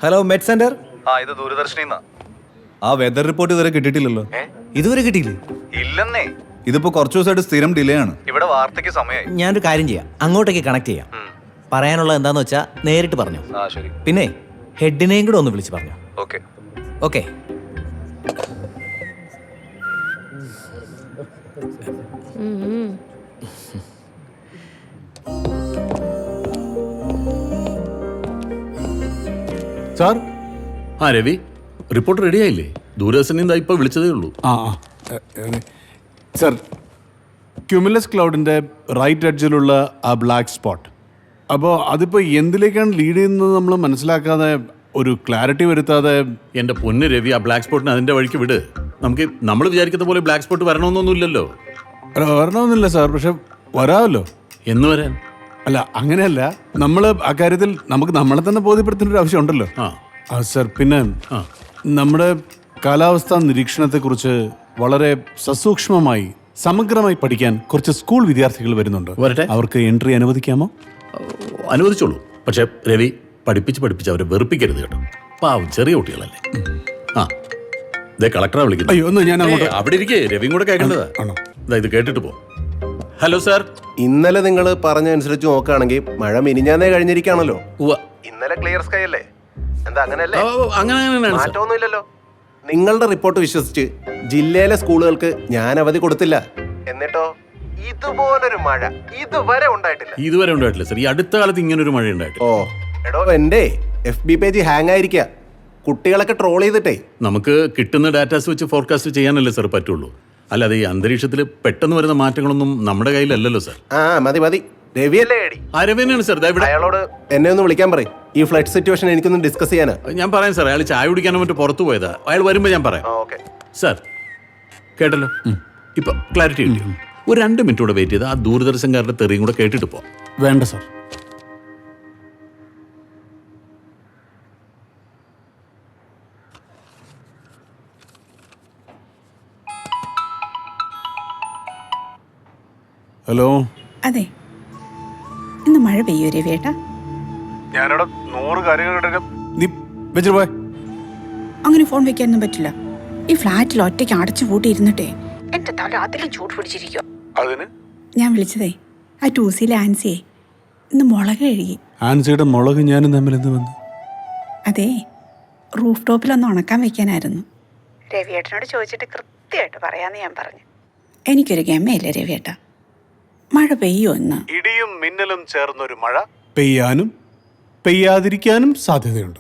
Hello മെഡ് centre. ഇത് ദൂരദർശനിന്നാ. ആ weather report ഇതുവരെ കിട്ടിയിട്ടില്ലല്ലോ. ഇതുവരെ കിട്ടിയില്ലേ? ഇല്ലെന്നേ. ഇതിപ്പോ കുറച്ചു ദിവസമായിട്ട് സ്ഥിരം ഡിലേ ആണ്. ഇവിടെ വാർത്തയ്ക്ക് സമയമായി. ഞാനൊരു കാര്യം ചെയ്യാം, അങ്ങോട്ടേക്ക് കണക്ട് ചെയ്യാം. പറയാനുള്ളത് എന്താന്ന് വെച്ചാ നേരിട്ട് പറഞ്ഞു. ശരി. പിന്നെ ഹെഡിനെയും കൂടെ ഒന്ന് വിളിച്ച് പറഞ്ഞു. Okay. Okay. Sir. Ravi, report ready ആയില്ലേ? ദൂരദർശനിൽ ഇപ്പോൾ വിളിച്ചതേ ഉള്ളൂ. സാർ, ക്യുമുലസ് ക്ലൗഡിൻ്റെ റൈറ്റ് എഡ്ജിലുള്ള ആ ബ്ലാക്ക് സ്പോട്ട്, അപ്പോൾ അതിപ്പോൾ എന്തിലേക്കാണ് ലീഡ് ചെയ്യുന്നത് നമ്മൾ മനസ്സിലാക്കാതെ, ഒരു ക്ലാരിറ്റി വരുത്താതെ. എൻ്റെ പൊന്ന് രവി, ആ ബ്ലാക്ക് സ്പോട്ടിന് അതിൻ്റെ വഴിക്ക് വിട്. നമ്മൾ വിചാരിക്കുന്ന പോലെ ബ്ലാക്ക് സ്പോട്ട് വരണമെന്നൊന്നുമില്ലല്ലോ. വരണമെന്നില്ല സാർ, പക്ഷെ വരാമല്ലോ. എന്ന് വരാൻ? അല്ല, അങ്ങനെയല്ല, നമ്മൾ ആ കാര്യത്തിൽ നമുക്ക് നമ്മളെ തന്നെ ബോധ്യപ്പെടുത്തേണ്ട ഒരു ആവശ്യം ഉണ്ടല്ലോ. സർ, പിന്നെ നമ്മുടെ കാലാവസ്ഥാ നിരീക്ഷണത്തെക്കുറിച്ച് വളരെ സസൂക്ഷ്മമായി സമഗ്രമായി പഠിക്കാൻ കുറച്ച് സ്കൂൾ വിദ്യാർത്ഥികൾ വരുന്നുണ്ട്. അവർക്ക് എൻട്രി അനുവദിക്കാമോ? അനുവദിച്ചോളൂ. പക്ഷെ രവി, പഠിപ്പിച്ച് അവരെ വെറുപ്പിക്കരുത് കേട്ടോ. പാവം ചെറിയ കുട്ടികളല്ലേ. കളക്ടറെ വിളിക്കുന്നു. അയ്യോ, ഒന്ന് ഞാൻ അവിടെ ഇരിക്കേ, രവിയും കൂടെ കേൾക്കേണ്ടതാ. ഇത് കേട്ടിട്ട് പോ. Hello sir. ഇന്നലെ നിങ്ങൾ പറഞ്ഞ അനുസരിച്ച് നോക്കുകയാണെങ്കിൽ മഴ മിനിഞ്ഞാന്നേ കഴിഞ്ഞിരിക്കുകയാണല്ലോ. ഇന്നലെ ക്ലിയർ സ്കൈ അല്ലേ? എന്താ അങ്ങനെയല്ലേ? മാറ്റമൊന്നുമില്ലല്ലോ. നിങ്ങളുടെ റിപ്പോർട്ട് വിശ്വസിച്ച് ജില്ലയിലെ സ്കൂളുകൾക്ക് ഞാൻ അവധി കൊടുത്തില്ല. എന്നിട്ടോ ഇതുപോലൊരു മഴ ഇതുവരെ ഉണ്ടായിട്ടില്ല സാർ. ഈ അടുത്ത കാലത്ത് ഇങ്ങനെ ഒരു മഴ ഉണ്ടായിട്ടില്ല. എടോ, എന്റെ FB പേജ് ഹാങ് ആയിരിക്കുക. കുട്ടികളൊക്കെ ട്രോൾ ചെയ്തിട്ടേ. നമുക്ക് കിട്ടുന്ന ഡാറ്റാസ് വെച്ച് ഫോർകാസ്റ്റ് ചെയ്യാനല്ലേ സാർ പറ്റുള്ളൂ. അല്ലാതെ ഈ അന്തരീക്ഷത്തിൽ പെട്ടെന്ന് വരുന്ന മാറ്റങ്ങളൊന്നും നമ്മുടെ കയ്യിലല്ലല്ലോ സാർ. മതി. രവിയല്ലേ? രവിയാണ് സാർ. അയാളോട് എന്നെ ഒന്ന് വിളിക്കാൻ പറയും. ഈ ഫ്ലഡ് സിറ്റുവേഷൻ എനിക്കൊന്ന് ഡിസ്കസ് ചെയ്യാനാ. ഞാൻ പറയാം സാർ. അയാൾ ചായ കുടിക്കാനോ മറ്റോ പുറത്തു പോയതാ. അയാൾ വരുമ്പോൾ ഞാൻ പറയാം. സാർ കേട്ടല്ലോ, ഇപ്പൊ ക്ലാരിറ്റി കിട്ടി. ഒരു 2 മിനിറ്റ് കൂടെ വെയിറ്റ് ചെയ്ത് ആ ദൂരദർശൻകാരുടെ തെറിയും കൂടെ കേട്ടിട്ട് പോ. വേണ്ട സാർ. ഹലോ. അതെ, ഇന്ന് മഴ പെയ്യോ രവിയേട്ടാ? ഞാനിവിടെ 100 കാര്യങ്ങൾ. നീ വെച്ചിട്ട് പോയ. അങ്ങനെ ഫോൺ വെക്കാനൊന്നും പറ്റില്ല. ഈ ഫ്ലാറ്റിൽ ഒറ്റയ്ക്ക് അടച്ചു പൂട്ടിയിരുന്നിട്ടേ എന്റെ തല അതിലും ചൂട് പിടിച്ചിരിക്കും. ഞാൻ വിളിച്ചതേ ആ 2Cയിലെ ആൻസിയെ ഇന്ന് മുളക് കഴുകി. ആൻസിയുടെ മുളക് ഞാനും തമ്മിൽ എന്ത് വന്നു? അതെ, റൂഫ് ടോപ്പിലൊന്ന് ഉണക്കാൻ വെക്കാനായിരുന്നു. രവിയേട്ടനോട് ചോദിച്ചിട്ട് കൃത്യമായിട്ട് പറയാന്ന് ഞാൻ പറഞ്ഞു. എനിക്കൊരു ഗമയല്ലേ രവിയേട്ട, മഴ പെയ്യോ എന്ന്? ഇടിയും മിന്നലും ചേർന്നൊരു മഴ പെയ്യാനും പെയ്യാതിരിക്കാനും സാധ്യതയുണ്ട്.